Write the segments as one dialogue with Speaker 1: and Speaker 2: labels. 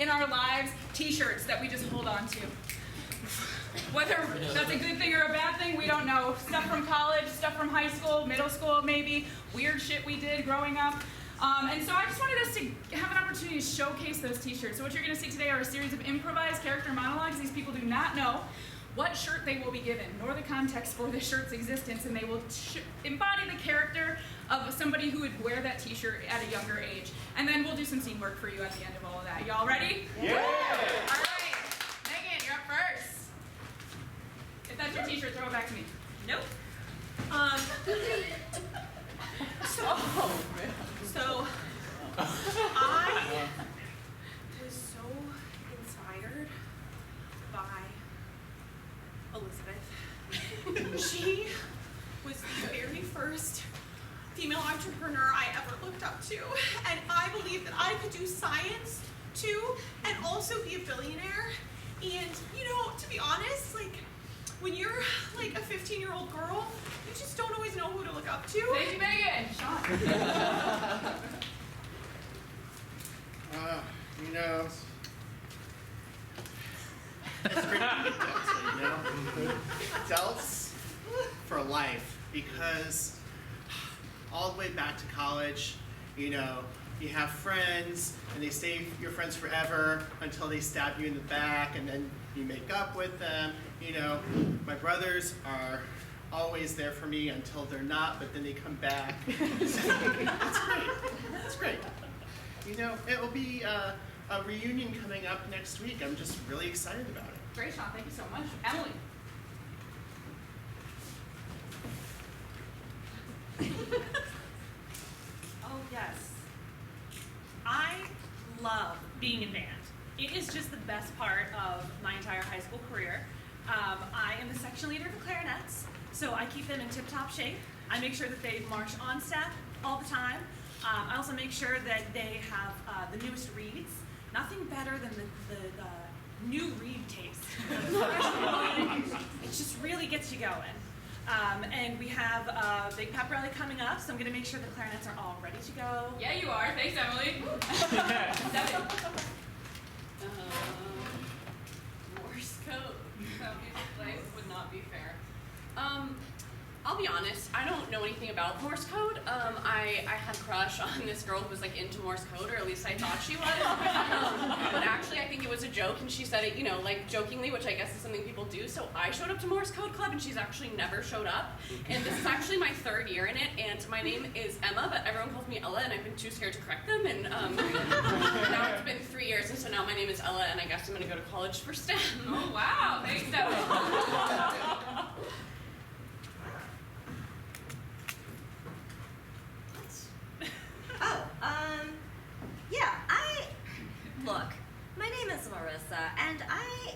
Speaker 1: in our lives, t-shirts that we just hold on to. Whether that's a good thing or a bad thing, we don't know. Stuff from college, stuff from high school, middle school maybe, weird shit we did growing up. And so I just wanted us to have an opportunity to showcase those t-shirts. So what you're going to see today are a series of improvised character monologues. These people do not know what shirt they will be given, nor the context for the shirt's existence, and they will embody the character of somebody who would wear that t-shirt at a younger age. And then we'll do some scene work for you at the end of all of that. Y'all ready?
Speaker 2: Yeah!
Speaker 1: All right. Megan, you're up first. If that's your t-shirt, throw it back to me.
Speaker 3: Nope. So I was so inspired by Elizabeth. She was the very first female entrepreneur I ever looked up to, and I believed that I could do science too and also be a billionaire. And you know, to be honest, like when you're like a 15-year-old girl, you just don't always know who to look up to.
Speaker 1: Thank you, Megan. Sean.
Speaker 2: You know, it's pretty adults, you know? Adults for life, because all the way back to college, you know, you have friends, and they stay your friends forever until they stab you in the back, and then you make up with them. You know, my brothers are always there for me until they're not, but then they come back. That's great. That's great. You know, it will be a reunion coming up next week. I'm just really excited about it.
Speaker 1: Great, Sean. Thank you so much. Emily.
Speaker 3: Oh, yes. I love being in band. It is just the best part of my entire high school career. I am the section leader for clarinets, so I keep them in tip-top shape. I make sure that they march on step all the time. I also make sure that they have the newest reeds. Nothing better than the new reed taste. It just really gets you going. And we have a big pep rally coming up, so I'm going to make sure the clarinets are all ready to go.
Speaker 1: Yeah, you are. Thanks, Emily. Devin.
Speaker 4: Morse code. Life would not be fair. I'll be honest, I don't know anything about Morse code. I had a crush on this girl who was like into Morse code, or at least I thought she was. But actually I think it was a joke, and she said it, you know, like jokingly, which I guess is something people do. So I showed up to Morse Code Club, and she's actually never showed up. And this is actually my 3rd year in it, and my name is Emma, but everyone calls me Ella, and I've been too scared to correct them. And now it's been 3 years, and so now my name is Ella, and I guess I'm gonna go to college for STEM.
Speaker 1: Oh, wow. Thanks, Devin.
Speaker 5: Look, my name is Marissa, and I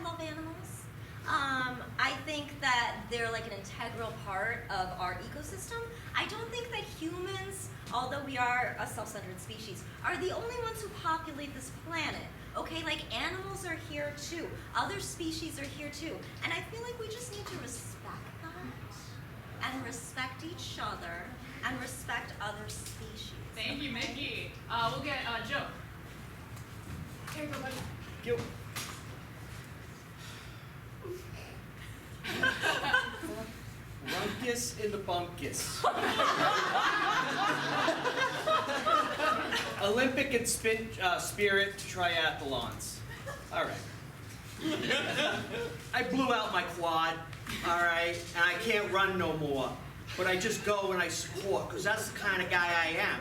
Speaker 5: love animals. I think that they're like an integral part of our ecosystem. I don't think that humans, although we are a self-centered species, are the only ones who populate this planet. Okay, like animals are here too. Other species are here too. And I feel like we just need to respect that, and respect each other, and respect other species.
Speaker 1: Thank you, Mickey. We'll get Joe. Here you go, buddy.
Speaker 2: Yo.
Speaker 6: Runkus in the bunkus. Olympic and spirit triathlons. All right. I blew out my quad, all right, and I can't run no more. But I just go and I support, because that's the kind of guy I am,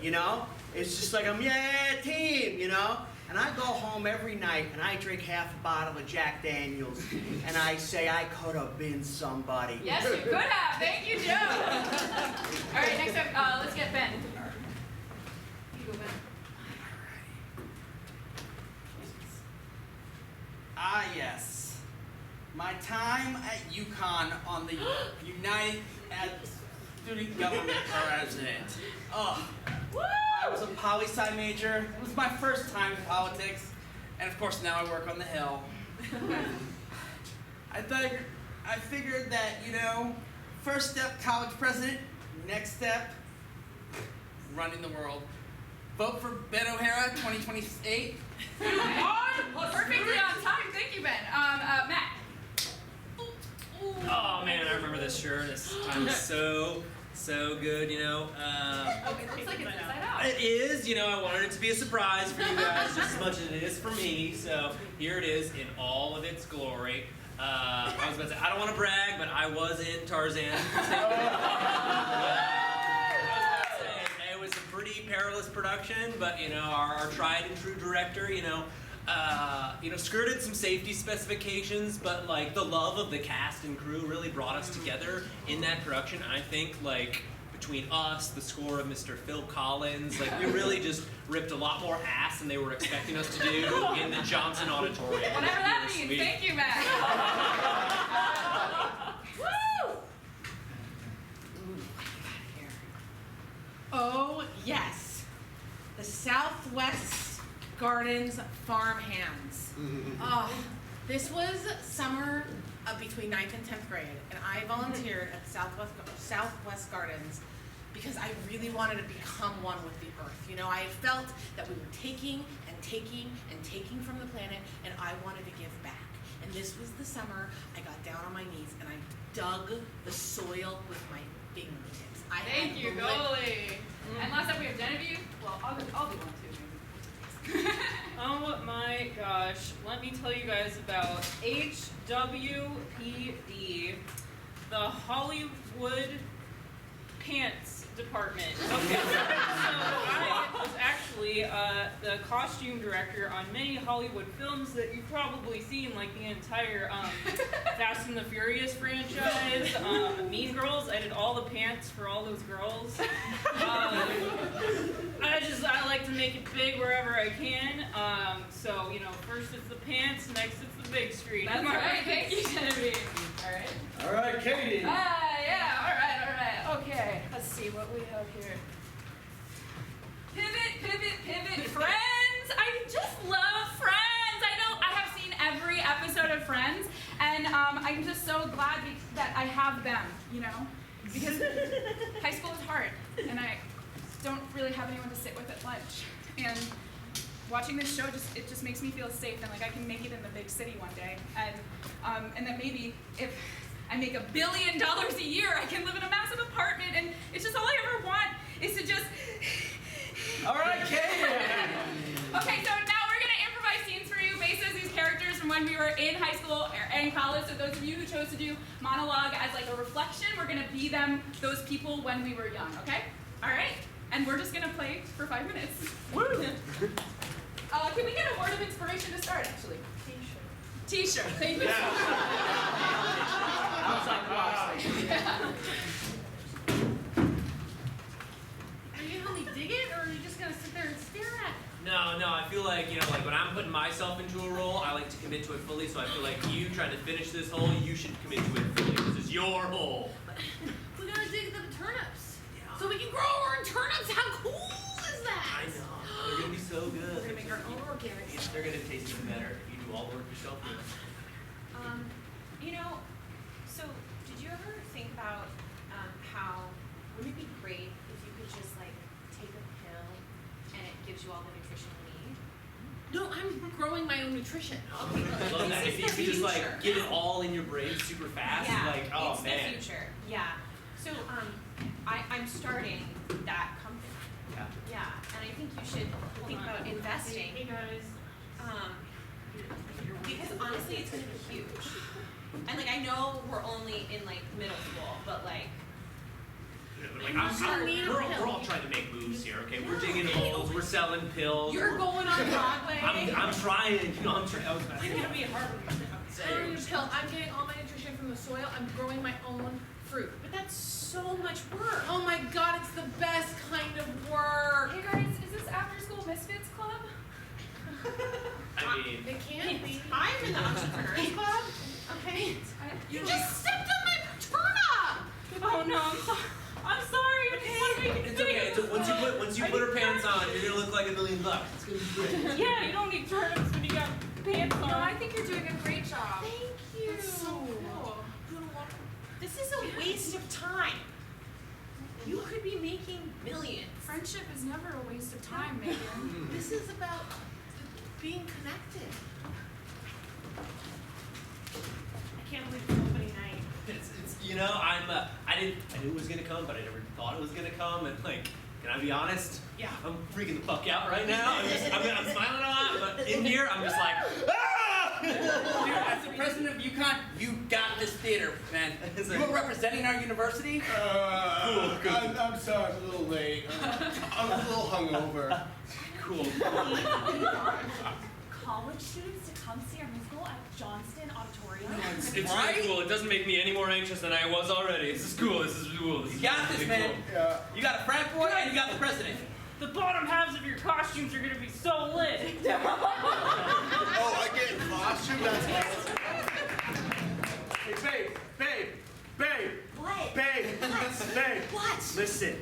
Speaker 6: you know? It's just like, yeah, team, you know? And I go home every night and I drink half a bottle of Jack Daniels and I say I could have been somebody.
Speaker 1: Yes, you could have. Thank you, Joe. All right, next up, let's get Ben. You go, Ben.
Speaker 6: Ah, yes. My time at UConn on the United Student Government President. Oh, I was a poli-sci major. It was my first time in politics. And of course now I work on the Hill. I figured that, you know, first step, college president, next step, running the world.
Speaker 7: vote for Ben O'Hara 2028.
Speaker 1: You are perfectly on time. Thank you, Ben. Matt.
Speaker 8: Oh man, I remember this shirt. This time is so good, you know.
Speaker 1: Oh, it looks like it's inside out.
Speaker 8: It is, you know, I wanted it to be a surprise for you guys just as much as it is for me. So here it is in all of its glory. I was about to say, I don't want to brag, but I was in Tarzan. It was a pretty perilous production, but you know, our tried and true director, skirted some safety specifications, but like the love of the cast and crew really brought us together in that production. I think like between us, the score of Mr. Phil Collins, like we really just ripped a lot more ass than they were expecting us to do in the Johnson Auditorium.
Speaker 1: Whatever that
Speaker 8: It was
Speaker 1: means.
Speaker 8: sweet.
Speaker 1: Thank you, Matt. Woo!
Speaker 7: Oh, yes. The Southwest Gardens Farm Hands. Oh, this was summer between 9th and 10th grade, and I volunteered at Southwest Gardens because I really wanted to become one with the earth. You know, I felt that we were taking and taking and taking from the planet, and I wanted to give back. And this was the summer I got down on my knees and I dug the soil with my fingertips.
Speaker 1: Thank you, goalie. And last up we have Genevieve. Well, I'll be one too, maybe.
Speaker 9: Oh my gosh, let me tell you guys about HWPD, the Hollywood Pants Department. Okay, so I was actually the costume director on many Hollywood films that you've probably seen, like the entire Fast and the Furious franchise, Mean Girls. I did all the pants for all those girls. I like to make it big wherever I can. So, you know, first it's the pants, next it's the big screen.
Speaker 1: That's right. Thank you, Genevieve. All right.
Speaker 6: All right, Katie.
Speaker 1: Yeah. All right. Okay. Let's see what we have here. Pivot. Friends. I just love Friends. I know I have seen every episode of Friends, and I'm just so glad that I have them. You know, because high school is hard, and I don't really have anyone to sit with at lunch. And watching this show just makes me feel safe and like I can make it in the big city one day. And that maybe if I make $1 billion a year, I can live in a massive apartment, and it's just all I ever want is to just.
Speaker 6: All right, Katie.
Speaker 1: Okay, so now we're gonna improvise scenes for you based on these characters from when we were in high school and college. So those of you who chose to do monologue as like a reflection, we're gonna be those people when we were young. Okay? All right. And we're just gonna play for 5 minutes. Woo! Can we get a word of inspiration to start, actually? T-shirt. Thank you.
Speaker 6: Outside the box.
Speaker 3: Are you gonna dig it, or are you just gonna sit there and stare at it?
Speaker 8: No, I feel like, like when I'm putting myself into a role, I like to commit to it fully, so I feel like you trying to finish this hole, you should commit to it fully, because it's your hole.
Speaker 3: We gotta dig the turnips. So we can grow our own turnips. How cool is that?
Speaker 8: I know. They're going to be so good.
Speaker 3: We're gonna make our own organic
Speaker 8: Yeah,
Speaker 3: stuff.
Speaker 8: they're going to taste even better if you do all the work yourself.
Speaker 10: So did you ever think about how wouldn't it be great if you could just like take a pill and it gives you all the nutrition you need?
Speaker 3: No, I'm growing my own nutrition.
Speaker 10: Okay,
Speaker 8: I love that. If you could just like get it all in your brain super fast, like, oh
Speaker 10: it's
Speaker 8: man.
Speaker 10: the future. Yeah. So I'm starting that company.
Speaker 8: Yeah.
Speaker 10: Yeah, and I think you should think about investing.
Speaker 3: Hey guys.
Speaker 10: Because honestly, it's gonna be huge. And like I know we're only in like middle school, but like
Speaker 8: We're all trying to make moves here, okay? We're digging holes, we're selling pills.
Speaker 3: You're going on Broadway.
Speaker 8: I'm trying, I was about to
Speaker 3: It's gonna be hard. I'm getting all my nutrition from the soil. I'm growing my own fruit.
Speaker 10: but that's so much work.
Speaker 3: Oh my god, it's the best kind of work.
Speaker 1: Hey guys, is this After School Misfits Club?
Speaker 8: I mean,
Speaker 3: It can be.
Speaker 10: I'm in the entrepreneurs club. Okay.
Speaker 3: You just stepped on my turnip.
Speaker 9: Oh no, I'm sorry. I just want to make it
Speaker 8: it's okay. Once you put her pants on, you're gonna look like $1 million. It's gonna be great.
Speaker 9: Yeah, you don't need turnips when you got pants on.
Speaker 1: No, I think you're doing a great job.
Speaker 10: Thank you.
Speaker 3: That's so cool.
Speaker 10: This is a waste of time.
Speaker 3: You could be making millions.
Speaker 1: Friendship is never a waste of time, Megan.
Speaker 7: This is about being connected.
Speaker 3: I can't believe it's opening night.
Speaker 8: It's you know, I knew it was gonna come, but I never thought it was gonna come. And like, can I be honest?
Speaker 3: Yeah.
Speaker 8: I'm freaking the fuck out right now. I'm smiling a lot, but in here I'm just like, ah!
Speaker 11: Dude, as the president of UConn, you got this theater, man. You were representing our university?
Speaker 12: I'm sorry, I'm a little late. I'm a little hungover.
Speaker 8: Cool.
Speaker 3: College students to come see our musical at Johnston Auditorium.
Speaker 8: It's
Speaker 11: Right?
Speaker 8: really cool. It doesn't make me any more anxious than I was already. This is cool. This is cool.
Speaker 11: You got this, man.
Speaker 12: Yeah.
Speaker 11: You got a frat boy and you got the president.
Speaker 9: The bottom halves of your costumes are gonna be so lit.
Speaker 12: Oh, I get in costume? That's awesome.
Speaker 6: Hey, babe,
Speaker 5: What?
Speaker 6: babe,
Speaker 5: What?
Speaker 6: babe.
Speaker 5: What?
Speaker 6: Listen,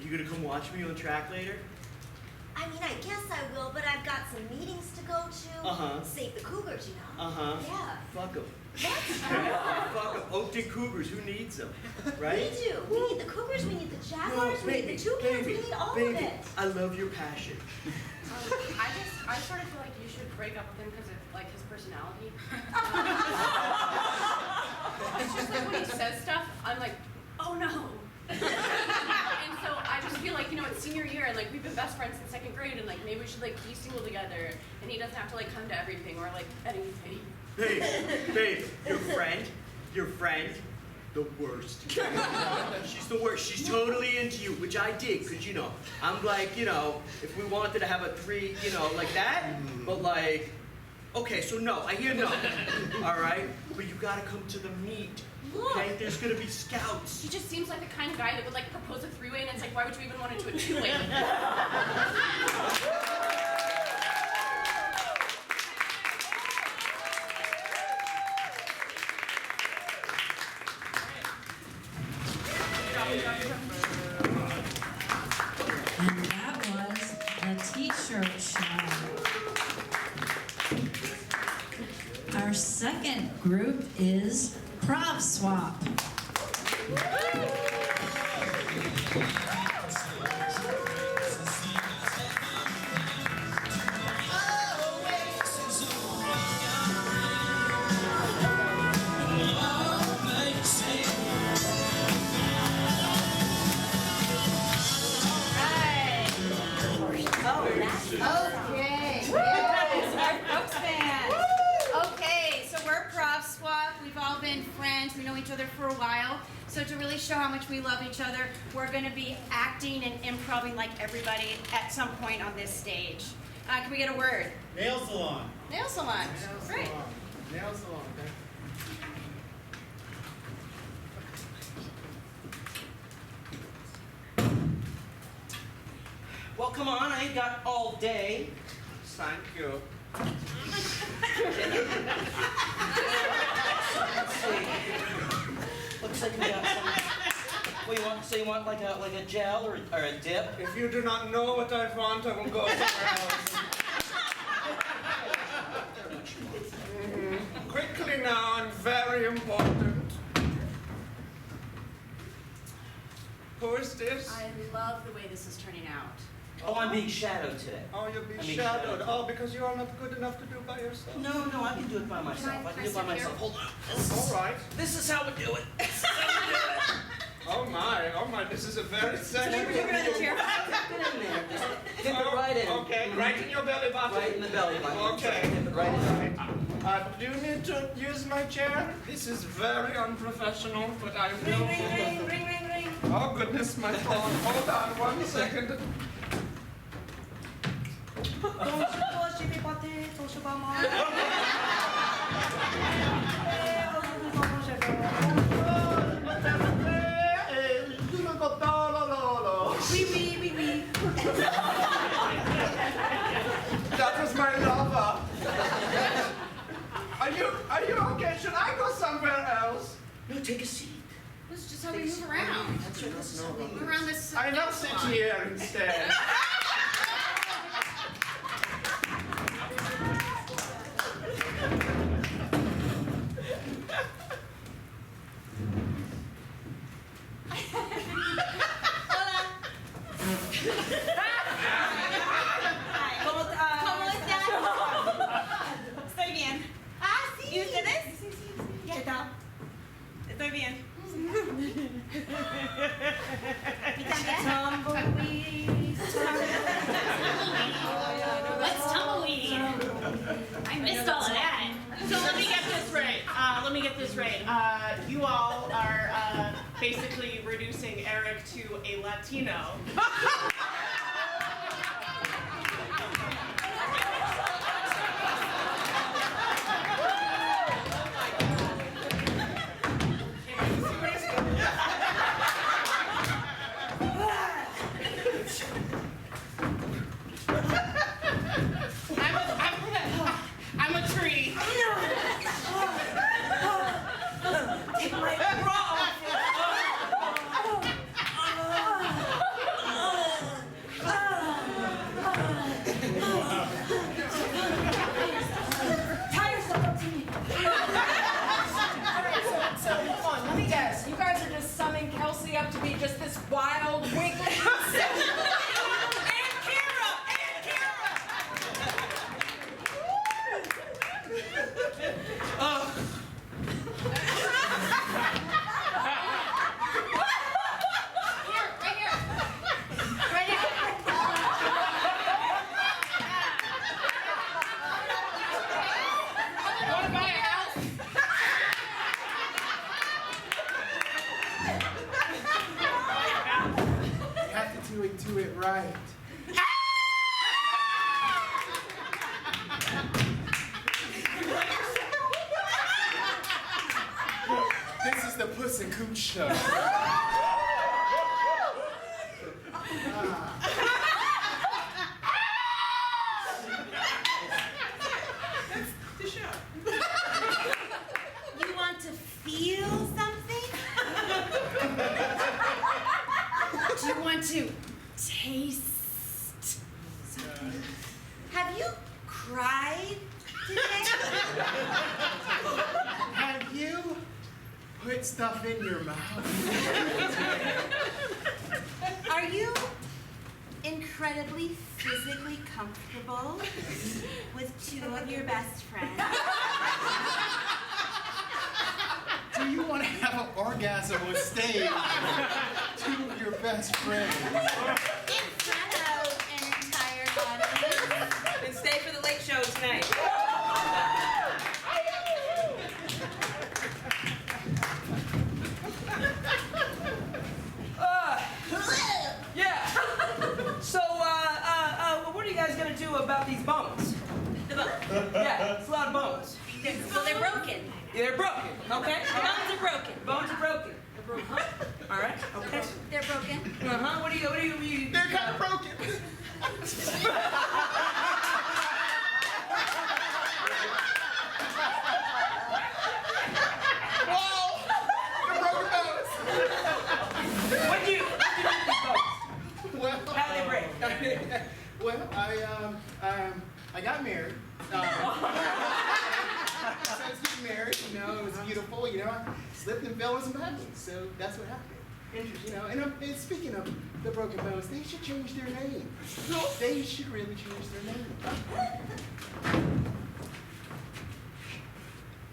Speaker 6: you gonna come watch me on track later?
Speaker 5: I mean, I guess I will, but I've got some meetings to go to.
Speaker 6: Uh-huh.
Speaker 5: Save the Cougars, you know.
Speaker 6: Uh-huh.
Speaker 5: Yeah.
Speaker 6: Fuck them.
Speaker 5: What?
Speaker 6: Fuck them. Oakton Cougars, who needs them? Right?
Speaker 5: We do. We need the Cougars, we need the Jaguars, we need the Toucans, we need all
Speaker 6: baby,
Speaker 5: of it.
Speaker 6: I love your passion.
Speaker 4: I sort of feel like you should break up with him because of like his personality. It's just like when he says stuff, I'm like, oh no. And so I just feel like, you know, it's senior year and like we've been best friends since second grade and like maybe we should like be single together and he doesn't have to like come to everything or like anything.
Speaker 6: Babe, your friend, the worst. She's the worst. She's totally into you, which I dig, because, you know, I'm like, you know, if we wanted to have a three, you know, like that, but like, okay, so no, I hear no, all right? But you gotta come to the meet, okay? There's gonna be scouts.
Speaker 4: He just seems like the kind of guy that would like propose a three-way and it's like, why would you even want to do a two-way?
Speaker 13: And that was the t-shirt show. Our second group is Prov Swap.
Speaker 14: Okay, yes, our folks band. Okay, so we're Prov Swap. We've all been friends. We know each other for a while. So to really show how much we love each other, we're going to be acting and improvising like everybody at some point on this stage. Can we get a word?
Speaker 2: Nail salon.
Speaker 14: Nail salon. Great.
Speaker 2: Nail salon. Okay.
Speaker 6: Well, come on, I ain't got all day.
Speaker 12: Thank you.
Speaker 6: Looks like we got some. What you want? So you want like a gel or a dip?
Speaker 12: If you do not know what I want, I will go somewhere else. Quickly now, and very important. Who is this?
Speaker 3: I love the way this is turning out.
Speaker 6: Oh, I'm being shadowed today.
Speaker 12: Oh, you'll be
Speaker 6: I mean,
Speaker 12: shadowed.
Speaker 6: shadowed.
Speaker 12: Oh, because you are not good enough to do by yourself.
Speaker 6: No, I can do it by myself. I can do it by myself. Hold on.
Speaker 12: All right.
Speaker 6: This is how we do it.
Speaker 12: Oh my, this is a very sexual.
Speaker 6: Dip it in there. Just dip it right in.
Speaker 12: Okay, right in your belly button.
Speaker 6: Right in the belly button.
Speaker 12: Okay.
Speaker 6: Dip it right in.
Speaker 12: Do you need to use my chair? This is very unprofessional, but I will.
Speaker 14: Ring, ring, ring, ring, ring, ring.
Speaker 12: Oh goodness, my phone. Hold on 1 second.
Speaker 14: Oui, oui, oui, oui.
Speaker 12: That was my lover. Are you okay? Should I go somewhere else?
Speaker 6: No, take a seat.
Speaker 14: This is just how we move around.
Speaker 6: That's right. This is how we
Speaker 14: Move around this.
Speaker 12: I will sit here instead.
Speaker 14: ¿Cómo estás? Estoy bien. Ah, sí. ¿Y ustedes? ¿Qué tal? Estoy bien. ¿Y también?
Speaker 3: What's tumbleweed? I missed all of that.
Speaker 15: So let me get this right. You all are basically reducing Eric to a Latino. I'm a tree.
Speaker 14: Take my bra off.
Speaker 7: Tie yourself up to me. Alright, so hold on, let me guess. You guys are just summing Kelsey up to be just this wild, wiggly,
Speaker 12: You have to do it right. This is the Puss and Cooch show.
Speaker 14: You want to feel something? Do you want to taste something? Have you cried today?
Speaker 12: Have you put stuff in your mouth?
Speaker 14: Are you incredibly physically comfortable with two of your best friends?
Speaker 12: Do you want to have an orgasm on stage? Two of your best friends.
Speaker 14: In front of an entire audience?
Speaker 7: and stay for the late show tonight. Yeah. So, what are you guys gonna do about these bones?
Speaker 14: The bones.
Speaker 7: Yeah, it's a lot of bones.
Speaker 14: So they're broken.
Speaker 7: Yeah, they're broken. Okay.
Speaker 14: Bones are broken.
Speaker 7: Bones are broken. All right. Okay.
Speaker 14: They're broken.
Speaker 7: Uh-huh. What do you?
Speaker 12: They're kind of broken. Whoa! They're broken bones.
Speaker 7: What do you do with these bones?
Speaker 12: Well,
Speaker 7: How do they break?
Speaker 12: well, I got married. So I was getting married, you know, it was beautiful, you know, I slipped and fell on some bad ones, so that's what happened. Interesting, you know, and speaking of the broken bones, they should change their name. They should really change their name.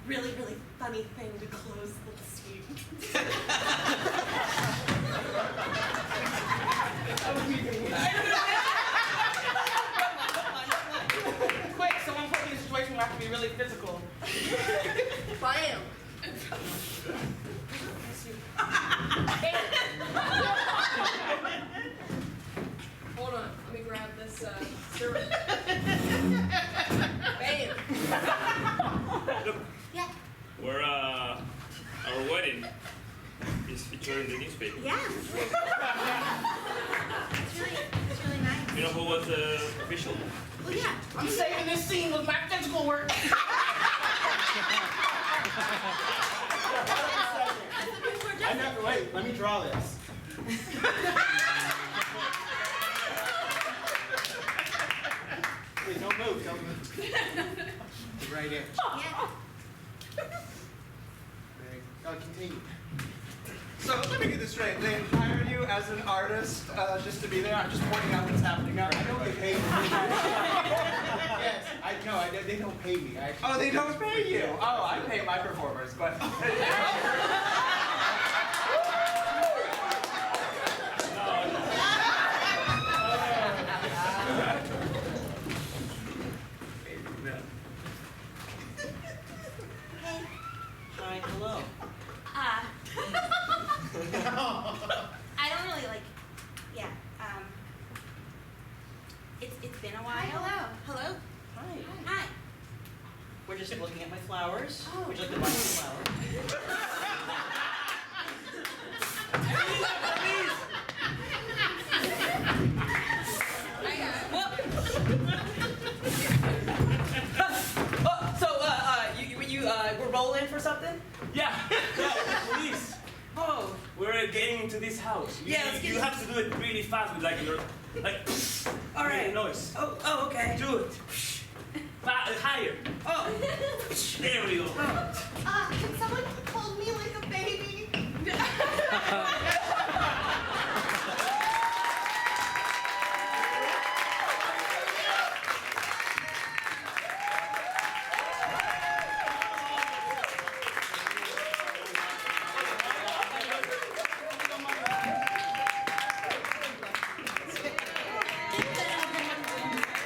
Speaker 15: Really, really funny thing to close the suite. Quick, someone put me in a situation where I have to be really physical.
Speaker 14: Bam.
Speaker 7: Hold on. Let me grab this syrup. Bam.
Speaker 14: Yeah.
Speaker 16: Our wedding is featured in the newspaper.
Speaker 14: Yeah. It's really nice.
Speaker 16: You know who was the official?
Speaker 14: Well, yeah.
Speaker 15: I'm saving this scene with my physical work.
Speaker 12: I know, wait, let me draw this. Wait, don't move, don't move. The right edge.
Speaker 14: Yeah.
Speaker 12: Continue.
Speaker 6: So let me
Speaker 12: me get this straight. They hired you as an artist just to be there. I'm just pointing out what's happening. I know they pay me. Yes, they don't pay me.
Speaker 11: Oh, they don't pay you. Oh, I pay my performers, but.
Speaker 6: Hi, hello.
Speaker 5: I don't really like, yeah, it's been a while.
Speaker 14: Hi,
Speaker 5: Hello?
Speaker 6: Hi.
Speaker 5: Hi.
Speaker 6: We're just looking at my flowers. Would you like to buy some flowers?
Speaker 11: We're rolling for something?
Speaker 16: Yeah, please.
Speaker 11: Oh.
Speaker 16: We're getting into this house. You have to do it really fast with like
Speaker 11: All right.
Speaker 16: Noise.
Speaker 11: Oh, okay.
Speaker 16: Do it. Higher.
Speaker 11: Oh.
Speaker 16: There we go.
Speaker 14: Can someone hold me like a baby?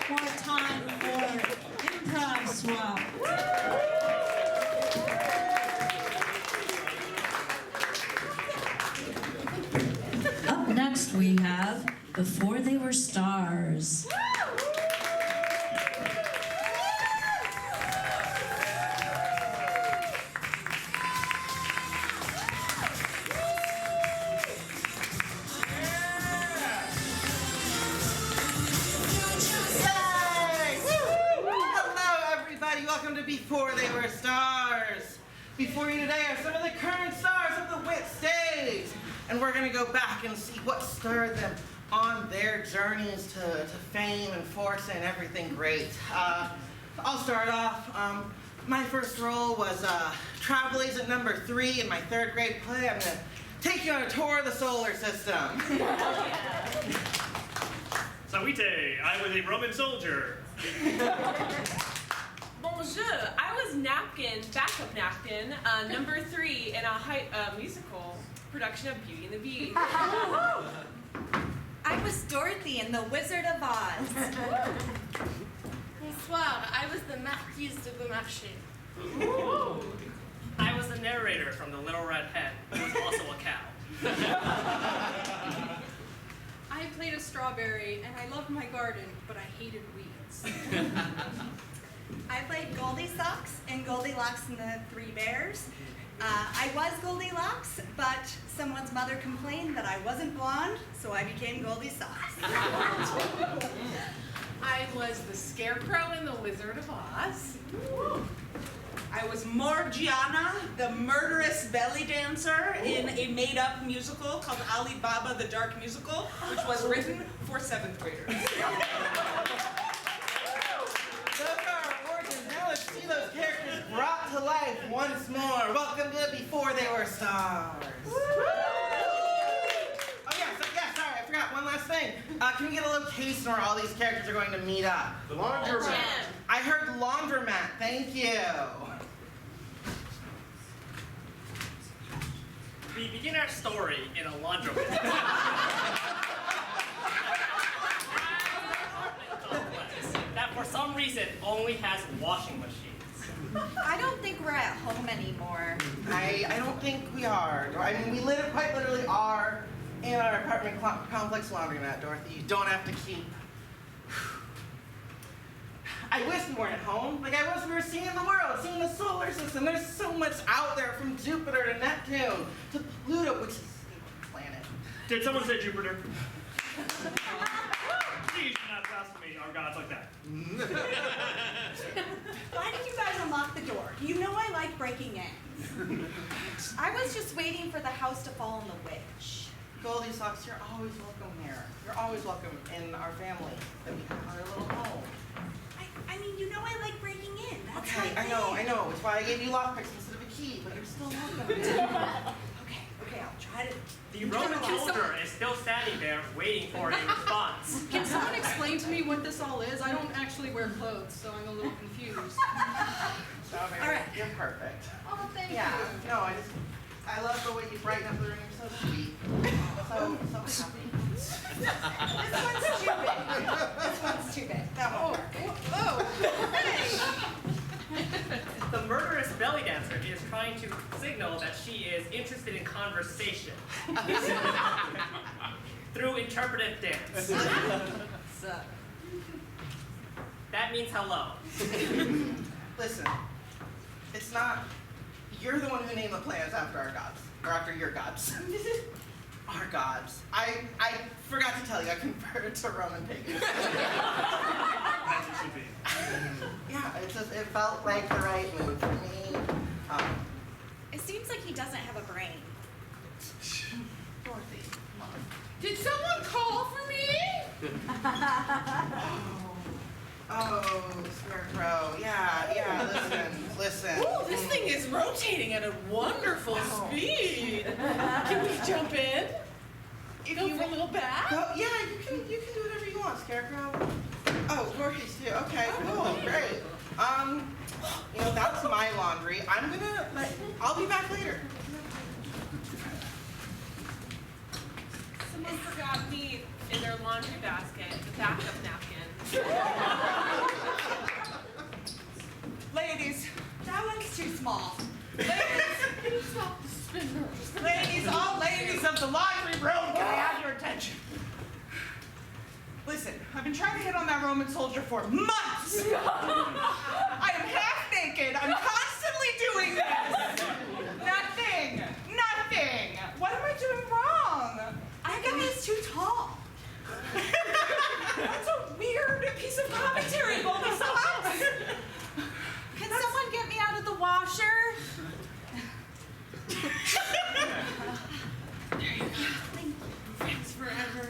Speaker 13: More time for improv swap. Up next we have Before They Were Stars.
Speaker 17: Hello, everybody. Welcome to Before They Were Stars. Before you today are some of the current stars of the WIT stage. And we're going to go back and see what stirred them on their journeys to fame and fortune and everything great. I'll start off. My first role was travel agent number 3 in my 3rd grade play. I'm going to take you on a tour of the solar system.
Speaker 16: Sawite, I was a Roman soldier.
Speaker 3: Bonjour. I was Napkin, backup Napkin, number 3 in a musical production of Beauty and the Beast.
Speaker 14: I was Dorothy in The Wizard of Oz.
Speaker 18: Bonsoir, I was the Marquise de Beaumarchais.
Speaker 19: I was the narrator from The Little Red Hen, who was also a cow.
Speaker 18: I played a strawberry, and I loved my garden, but I hated weeds.
Speaker 14: I played Goldie Socks and Goldilocks and the Three Bears. I was Goldilocks, but someone's mother complained that I wasn't blonde, so I became Goldie Socks.
Speaker 7: I was the Scarecrow in The Wizard of Oz.
Speaker 20: I was Morgiana, the murderous belly dancer in a made-up musical called Ali Baba the Dark Musical, which was written for 7th graders.
Speaker 17: Those are our origins. Now let's see those characters brought to life once more. Welcome to Before They Were Stars. Oh yeah, sorry, I forgot one last thing. Can we get a location where all these characters are going to meet up?
Speaker 16: The laundromat.
Speaker 17: I heard laundromat, thank you.
Speaker 19: We begin our story in a laundromat. That for some reason only has washing machines.
Speaker 14: I don't think we're at home anymore.
Speaker 17: I don't think we are. I mean, we quite literally are in our apartment complex laundromat, Dorothy. You don't have to keep. I wish we weren't at home. Like I wish we were seeing the world, seeing the solar system. There's so much out there, from Jupiter to Neptune to Pluto, which is a planet.
Speaker 16: Did someone say Jupiter? Please do not blaspheme our gods like that.
Speaker 14: Why did you guys unlock the door? You know I like breaking in. I was just waiting for the house to fall on the witch.
Speaker 17: Goldie Socks, you're always welcome here. You're always welcome in our family that we have our little home.
Speaker 14: I mean, you know I like breaking in. That's
Speaker 17: Okay,
Speaker 14: my
Speaker 17: I
Speaker 14: thing.
Speaker 17: know. It's why I gave you lockpicks instead of a key, but you're still welcome. Okay, I'll try
Speaker 19: The Roman soldier is still standing there waiting for a response.
Speaker 18: Can someone explain to me what this all is? I don't actually wear clothes, so I'm a little confused.
Speaker 17: Strawberry,
Speaker 18: All right.
Speaker 17: you're perfect.
Speaker 18: Oh, thank
Speaker 17: Yeah,
Speaker 18: you.
Speaker 17: no, I love the way you brighten up the room. You're so sweet. So happy.
Speaker 14: This one's too big. This one's too big. That won't work.
Speaker 18: Oh,
Speaker 19: The murderous belly dancer is trying to signal that she is interested in conversation through interpretive dance. That means hello.
Speaker 17: Listen, it's not. You're the one who named the plans after our gods, or after your gods. Our gods. I forgot to tell you, I converted to Roman pagan. Yeah, it felt like the right move for me.
Speaker 14: It seems like he doesn't have a brain.
Speaker 17: Dorothy, come on.
Speaker 7: Did someone call for me?
Speaker 17: Oh, Scarecrow. Yeah, listen.
Speaker 15: Ooh, this thing is rotating at a wonderful speed. Can we jump in? Go for a little back?
Speaker 17: Yeah, you can do whatever you want, Scarecrow. Oh, Dorothy's too. Okay, cool, great. That's my laundry. I'll be back later.
Speaker 3: Someone forgot me in their laundry basket, the backup napkin.
Speaker 20: Ladies,
Speaker 14: That one's too small.
Speaker 20: ladies, all ladies of the laundry room, can I have your attention? Listen, I've been trying to hit on that Roman soldier for months. I am half naked. I'm constantly doing this. Nothing. What am I doing wrong?
Speaker 14: I think he's too tall.
Speaker 20: That's a weird piece of commentary about this house.
Speaker 14: Can someone get me out of the washer?
Speaker 20: There you go. Friends forever.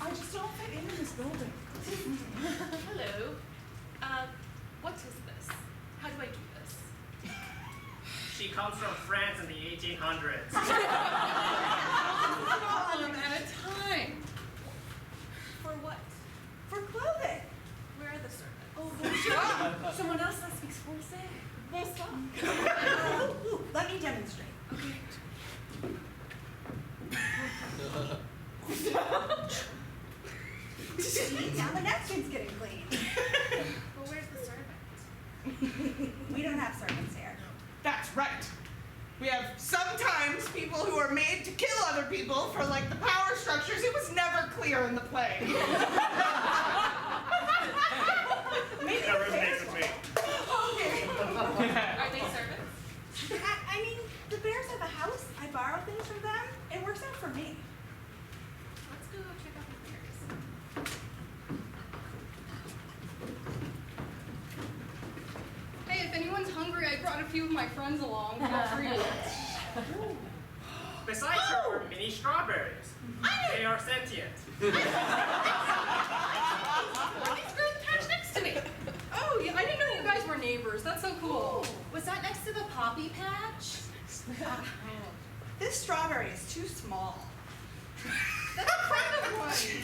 Speaker 20: I just don't fit in this building.
Speaker 3: Hello. What is this? How do I do this?
Speaker 19: She comes from France in the 1800s.
Speaker 18: One at a time.
Speaker 3: For what?
Speaker 14: For clothing.
Speaker 3: Where are the servants?
Speaker 14: Oh, sure. Someone else that speaks Francais. Ooh, let me demonstrate.
Speaker 3: Okay.
Speaker 14: See, now the napkin's getting clean.
Speaker 3: Well, where's the servant?
Speaker 14: We don't have servants here.
Speaker 20: That's right. We have sometimes people who are made to kill other people for like the power structures. It was never clear in the play.
Speaker 14: Maybe
Speaker 19: That resonates with me.
Speaker 20: Okay.
Speaker 3: Are they servants?
Speaker 14: I mean, the bears have a house. I borrow things from them. It works out for me.
Speaker 3: Let's go check out the bears.
Speaker 18: Hey, if anyone's hungry, I brought a few of my friends along. Feel free.
Speaker 19: Besides her are mini strawberries. They are sentient.
Speaker 18: These girls patched next to me. Oh, yeah, I didn't know you guys were neighbors. That's so cool.
Speaker 14: Was that next to the poppy patch? This strawberry is too small.
Speaker 18: That's a friend of mine.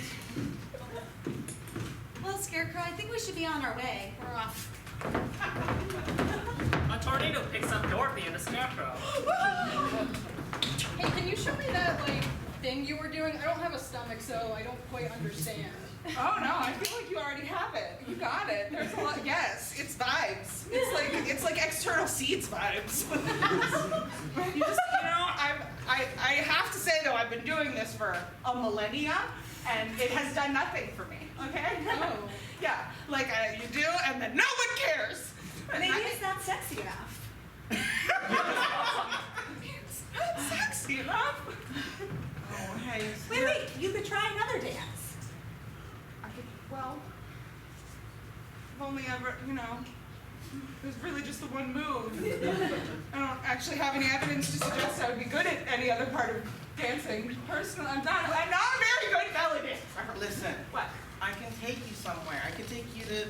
Speaker 14: Well, Scarecrow, I think we should be on our way. We're off.
Speaker 19: A tornado picks up Dorothy and the Scarecrow.
Speaker 18: Hey, can you show me that, thing you were doing? I don't have a stomach, so I don't quite understand.
Speaker 20: Oh no, I feel like you already have it. You got it. There's a lot. Yes, it's vibes. It's like external seeds vibes. You just, I have to say though, I've been doing this for a millennia, and it has done nothing for me. Okay?
Speaker 18: Oh.
Speaker 20: Yeah, you do, and then no one cares.
Speaker 14: Maybe it's not sexy enough.
Speaker 20: It's not sexy enough. Oh, hey.
Speaker 14: Wait, you could try another dance.
Speaker 20: Well, I've only ever, it was really just the one move. I don't actually have any evidence to suggest I would be good at any other part of dancing. Personally, I'm not a very good belly dancer.
Speaker 17: Listen.
Speaker 20: What?
Speaker 17: I can take you somewhere. I can take you to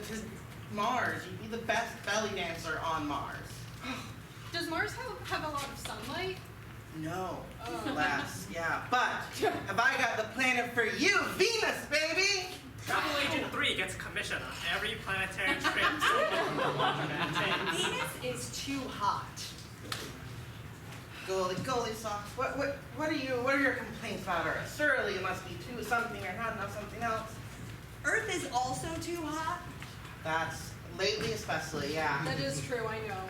Speaker 17: Mars. You'd be the best belly dancer on Mars.
Speaker 18: Does Mars have a lot of sunlight?
Speaker 17: No, less, yeah. But have I got the planet for you, Venus, baby?
Speaker 19: Travel Agent 3 gets commission on every planetary trip.
Speaker 15: Venus is too hot.
Speaker 17: Goalie socks. What are your complaints about Earth? Surely it must be too something or not enough something else.
Speaker 14: Earth is also too hot.
Speaker 17: That's lately especially, yeah.
Speaker 18: That is true, I know.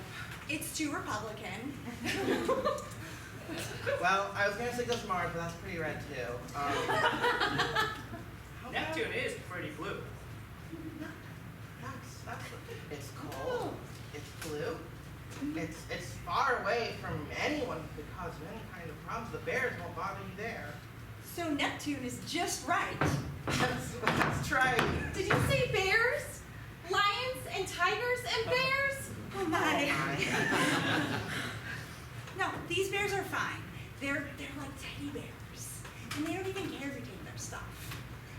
Speaker 14: It's too Republican.
Speaker 17: Well, I was gonna say goes Mars, but that's pretty red too.
Speaker 19: Neptune is pretty blue.
Speaker 17: It's cold. It's blue. It's far away from anyone who could cause you any kind of problems. The bears won't bother you there.
Speaker 14: So Neptune is just right.
Speaker 17: That's right.
Speaker 14: Did you say bears? Lions and tigers and bears? Oh my. No, these bears are fine. They're like teddy bears. And they don't even care if you're taking their stuff.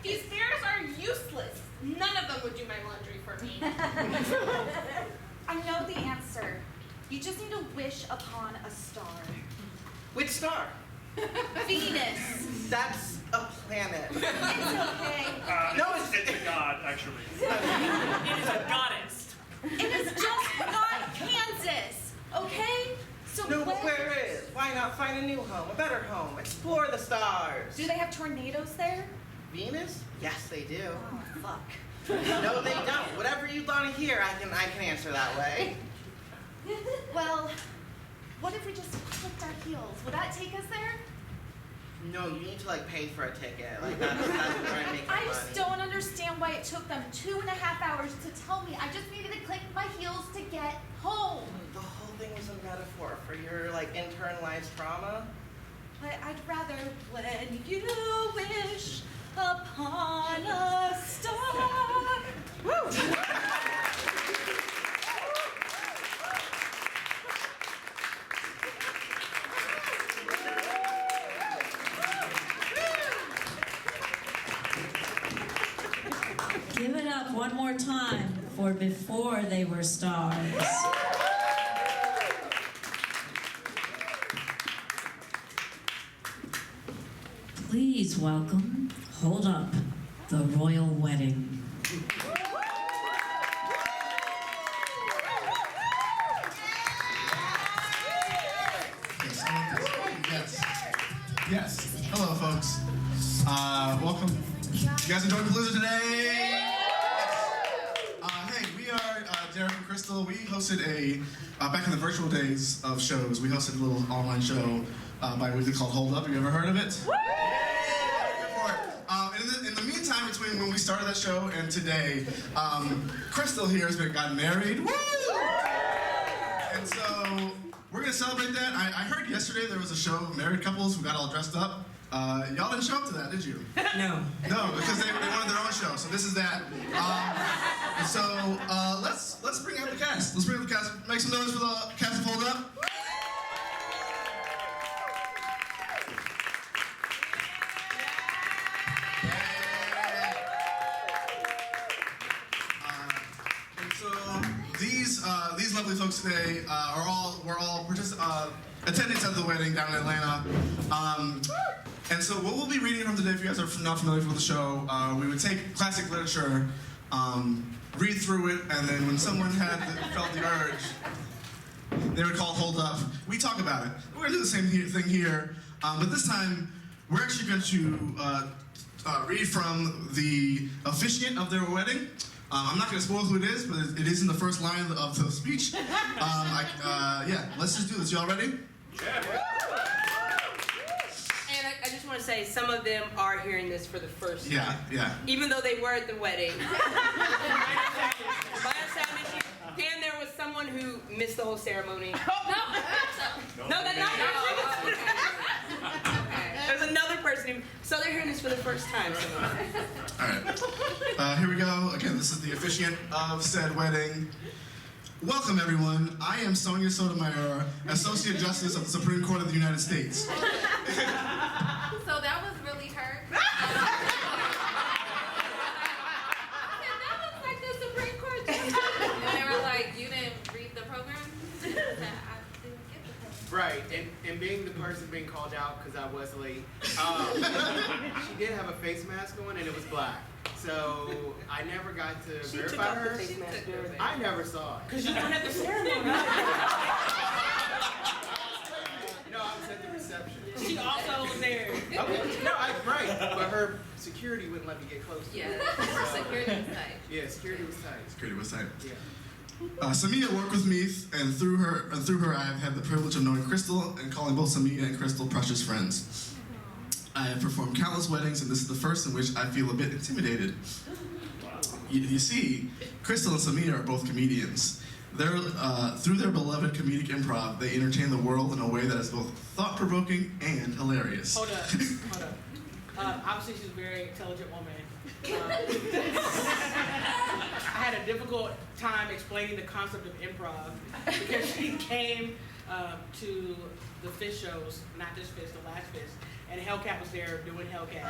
Speaker 15: These bears are useless. None of them would do my laundry for me.
Speaker 1: I know the answer. You just need to wish upon a star.
Speaker 17: Which star?
Speaker 1: Venus.
Speaker 17: That's a planet.
Speaker 1: It's okay.
Speaker 19: No, it's a god, actually. It is a goddess.
Speaker 1: It is just not Kansas, okay? So
Speaker 17: No, but where is? Why not find a new home, a better home? Explore the stars.
Speaker 1: Do they have tornadoes there?
Speaker 17: Venus? Yes, they do.
Speaker 1: Oh, fuck.
Speaker 17: No, they don't. Whatever you'd want to hear, I can answer that way.
Speaker 1: Well, what if we just clicked our heels? Would that take us there?
Speaker 17: No, you need to like pay for a ticket. Like that's where I make my
Speaker 1: I just
Speaker 17: money.
Speaker 1: don't understand why it took them 2.5 hours to tell me. I just needed to click my heels to get home.
Speaker 17: The whole thing was a metaphor for your like internalized trauma.
Speaker 1: But I'd rather when you wish upon a star. Woo!
Speaker 13: Give it up one more time for Before They Were Stars. Please welcome, Hold Up, the Royal Wedding.
Speaker 21: Yes. Hello, folks. Welcome. You guys enjoyed Palooza today? Hey, we are Derek and Crystal. We hosted back in the virtual days of shows, we hosted a little online show bi-weekly called Hold Up. Have you ever heard of it? In the meantime, between when we started that show and today, Crystal here has gotten married. Woo! And so we're gonna celebrate that. I heard yesterday there was a show of married couples who got all dressed up. Y'all didn't show up to that, did you?
Speaker 17: No.
Speaker 21: No, because they wanted their own show. So this is that. And so let's bring out the cast. Let's bring out the cast. Make some noise for the cast of Hold Up. These lovely folks today were all attendants at the wedding down in Atlanta. And so what we'll be reading from today, if you guys are not familiar with the show, we would take classic literature, read through it, and then when someone felt the urge, they would call Hold Up. We talk about it. We're gonna do the same thing here, but this time we're actually going to read from the officiant of their wedding. I'm not going to spoil who it is, but it is in the first line of the speech. Yeah, let's just do this. Y'all ready?
Speaker 22: And I just want to say, some of them are hearing this for the first time.
Speaker 21: Yeah, yeah.
Speaker 22: Even though they were at the wedding. And there was someone who missed the whole ceremony. No, that's not true. There's another person who, so they're hearing this for the first time.
Speaker 21: All right. Here we go. Again, this is the officiant of said wedding. Welcome, everyone. I am Sonia Sotomayor, Associate Justice of the Supreme Court of the United States.
Speaker 10: So that was really her. That looks like the Supreme Court justice. And they were like, you didn't read the program? I didn't get the program.
Speaker 2: Right, and being the person being
Speaker 12: called out because I was late. She did have a face mask on and it was black. So I never got to
Speaker 22: She took
Speaker 12: verify
Speaker 22: off the
Speaker 12: her.
Speaker 22: face mask during
Speaker 12: I never saw it.
Speaker 22: Because you weren't at the ceremony.
Speaker 12: No, I was at the reception.
Speaker 22: She also was there.
Speaker 12: Okay. No, right. But her security wouldn't let me get close to her. So-
Speaker 10: Security was tight.
Speaker 12: Yeah, security was tight.
Speaker 21: Security was tight.
Speaker 12: Yeah.
Speaker 21: Samia worked with me, and through her, I have had the privilege of knowing Crystal and calling both Samia and Crystal precious friends. I have performed countless weddings, and this is the first in which I feel a bit intimidated. You see, Crystal and Samia are both comedians. Through their beloved comedic improv, they entertain the world in a way that is both thought-provoking and hilarious.
Speaker 22: Hold up. Obviously, she's a very intelligent woman. I had a difficult time explaining the concept of improv because she came to the Fish shows, not this Fish, the last Fish, and Hellcat was there doing Hellcat.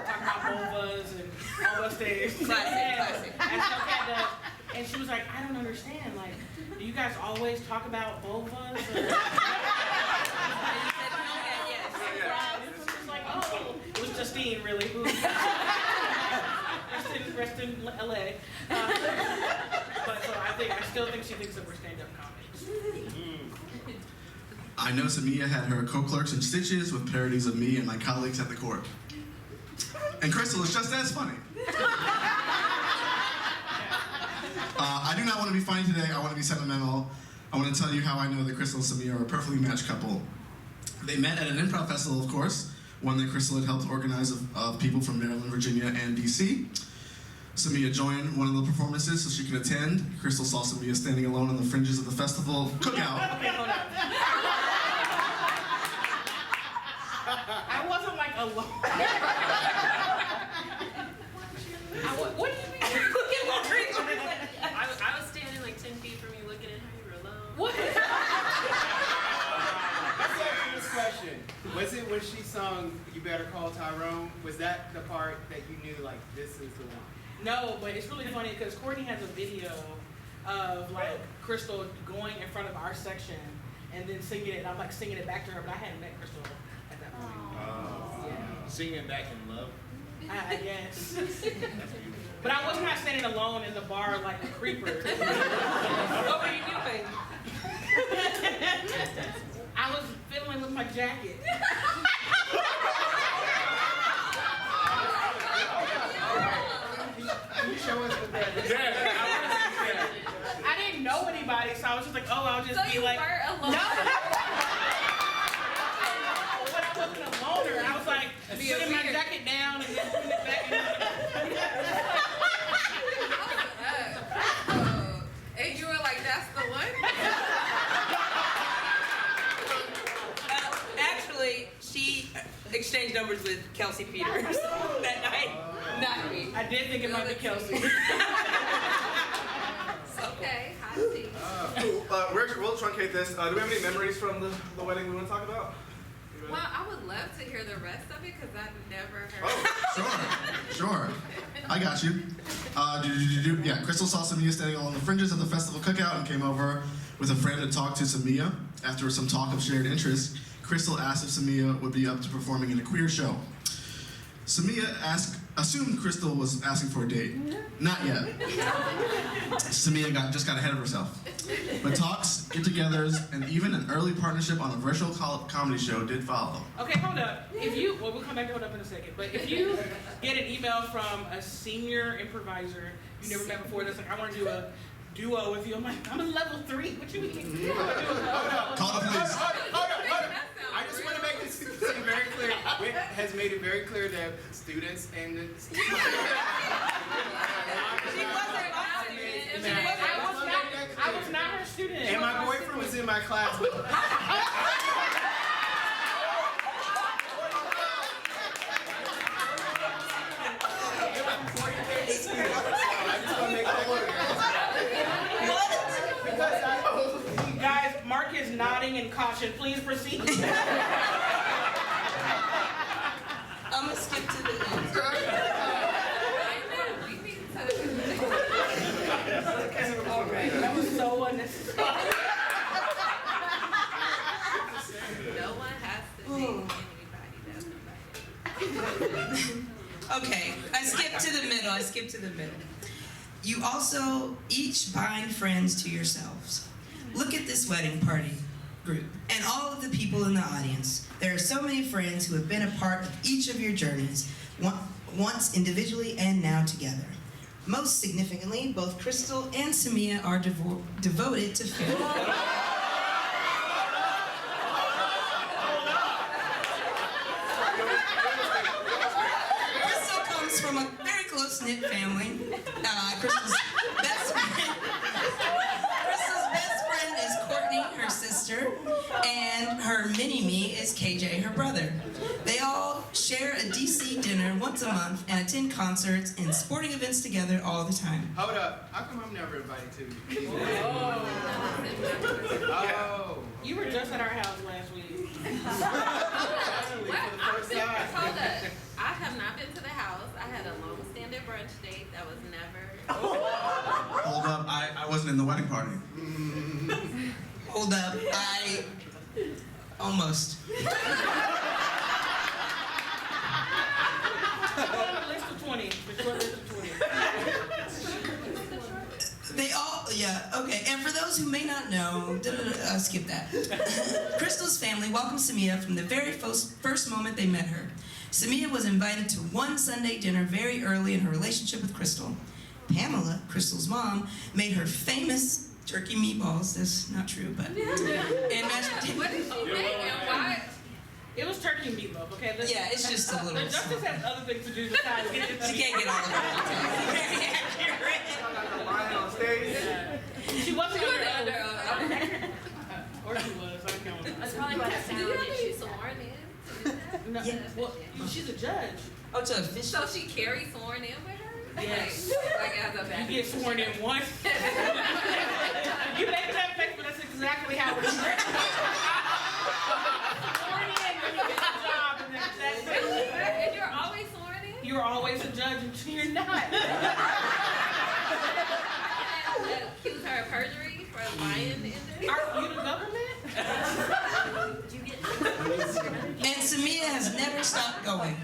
Speaker 22: Talking about vulvas and all those things. Classic. And Hellcat does. And she was like, I don't understand. Like, do you guys always talk about vulvas? It was Justine, really. Rest in LA. But so I still think she thinks that we're stand-up comics.
Speaker 21: I know Samia had her co-clerks in stitches with parodies of me and my colleagues at the court. And Crystal is just as funny. I do not want to be funny today, I want to be sentimental. I want to tell you how I know that Crystal and Samia are a perfectly matched couple. They met at an improv festival, of course, one that Crystal had helped organize of people from Maryland, Virginia, and DC. Samia joined one of the performances so she could attend. Crystal saw Samia standing alone on the fringes of the festival cookout.
Speaker 22: Okay, hold on. I wasn't like alone. What do you mean?
Speaker 4: I was standing like 10 feet from you looking at how you were alone.
Speaker 22: What?
Speaker 12: Let's ask you this question. Was it when she sung You Better Call Tyrone? Was that the part that you knew, like, this is the one?
Speaker 22: No, but it's really funny because Courtney has a video of like Crystal going in front of our section and then singing it. And I'm like singing it back to her, but I hadn't met Crystal at that point.
Speaker 8: Yeah. Singing it back in love.
Speaker 22: I guess. But I was not standing alone in the bar like a creeper. What were you doing? I was fiddling with my jacket.
Speaker 12: Can you show us what that is?
Speaker 22: I didn't know anybody, so I was just like, oh, I'll just be like.
Speaker 4: Alone.
Speaker 22: No. But I wasn't a loner. I was like putting my jacket down and then putting it back in.
Speaker 4: And you were like, that's the one?
Speaker 22: Actually, she exchanged numbers with Kelsey Peters that night. Not me. I did think it might be Kelsey.
Speaker 4: Okay, I see.
Speaker 8: We'll truncate this. Do we have any memories from the wedding we want to talk about?
Speaker 4: Well, I would love to hear the rest of it because I've never heard.
Speaker 21: Sure. I got you. Yeah, Crystal saw Samia standing along the fringes of the festival cookout and came over with a friend to talk to Samia. After some talk of shared interests, Crystal asked if Samia would be up to performing in a queer show. Samia assumed Crystal was asking for a date. Not yet. Samia just got ahead of herself. But talks, get-togethers, and even an early partnership on a virtual comedy show did follow.
Speaker 22: Okay, hold up. We'll come back to hold up in a second. But if you get an email from a senior improviser you never met before that's like, I want to do a duo with you, I'm like, I'm a level 3. What you mean?
Speaker 21: Call the police.
Speaker 12: Hold up. I just want to make this thing very clear. Whit has made it very clear that students and the
Speaker 22: I was not her student.
Speaker 12: And my boyfriend was in my class.
Speaker 22: Guys, Mark is nodding in caution. Please proceed. I'm gonna skip to the end. That was so unnecessary.
Speaker 4: No one has to
Speaker 5: Okay, I skipped to the middle. You also each bind friends to yourselves. Look at this wedding party group and all of the people in the audience. There are so many friends who have been a part of each of your journeys, once individually and now together. Most significantly, both Crystal and Samia are devoted to family. From a very close-knit family. Crystal's best friend is Courtney, her sister, and her mini-me is KJ, her brother. They all share a DC dinner once a month and attend concerts and sporting events together all the time.
Speaker 12: Hold up. How come I'm never invited to you?
Speaker 22: Oh. You were just at our house last week.
Speaker 9: Hold up. I have not been to the house. I had a long-standing brunch date that was never.
Speaker 21: Hold up, I wasn't in the wedding party.
Speaker 5: Hold up, I almost.
Speaker 22: List of 20. List of 20.
Speaker 5: They all, yeah, okay. And for those who may not know, skip that. Crystal's family welcomed Samia from the very first moment they met her. Samia was invited to one Sunday dinner very early in her relationship with Crystal. Pamela, Crystal's mom, made her famous turkey meatballs. That's not true, but. And mashed potatoes.
Speaker 9: What did she make and why?
Speaker 22: It was turkey and meatloaf, okay? Listen.
Speaker 5: Yeah, it's just a little.
Speaker 22: The justice has other things to do besides get it.
Speaker 5: She can't get all of it. Very accurate.
Speaker 8: On stage.
Speaker 22: She wasn't under. Or she was. I don't know.
Speaker 9: That's probably why the sound is she sworn in.
Speaker 22: No, yeah. Well, she's a judge.
Speaker 5: Oh, it's official.
Speaker 9: So she carries sworn in with her?
Speaker 22: Yes.
Speaker 9: Like as a back.
Speaker 22: You get sworn in once. You make that face, but that's exactly how it works. Sworn in when you get the job, and then that's it.
Speaker 9: And you're always sworn in?
Speaker 22: You're always a judge until you're not.
Speaker 9: Accuse her of perjury for lying in this?
Speaker 22: Are you the government?
Speaker 5: And Samia has never stopped going.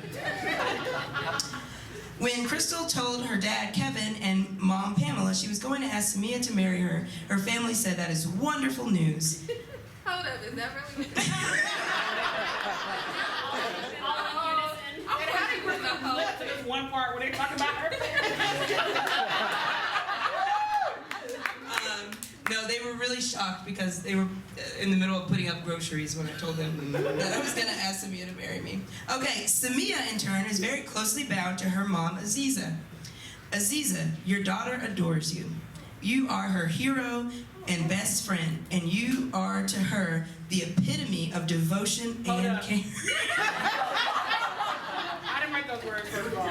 Speaker 5: When Crystal told her dad, Kevin, and mom, Pamela, she was going to ask Samia to marry her, her family said that is wonderful news.
Speaker 9: Hold up, is that really what
Speaker 22: And how did Crystal flip to this one part where they talk about her?
Speaker 5: No, they were really shocked because they were in the middle of putting up groceries when I told them that I was going to ask Samia to marry me. Okay, Samia, in turn, is very closely bound to her mom, Aziza. Aziza, your daughter adores you. You are her hero and best friend, and you are to her the epitome of devotion and care.
Speaker 22: I didn't write those words, first of all.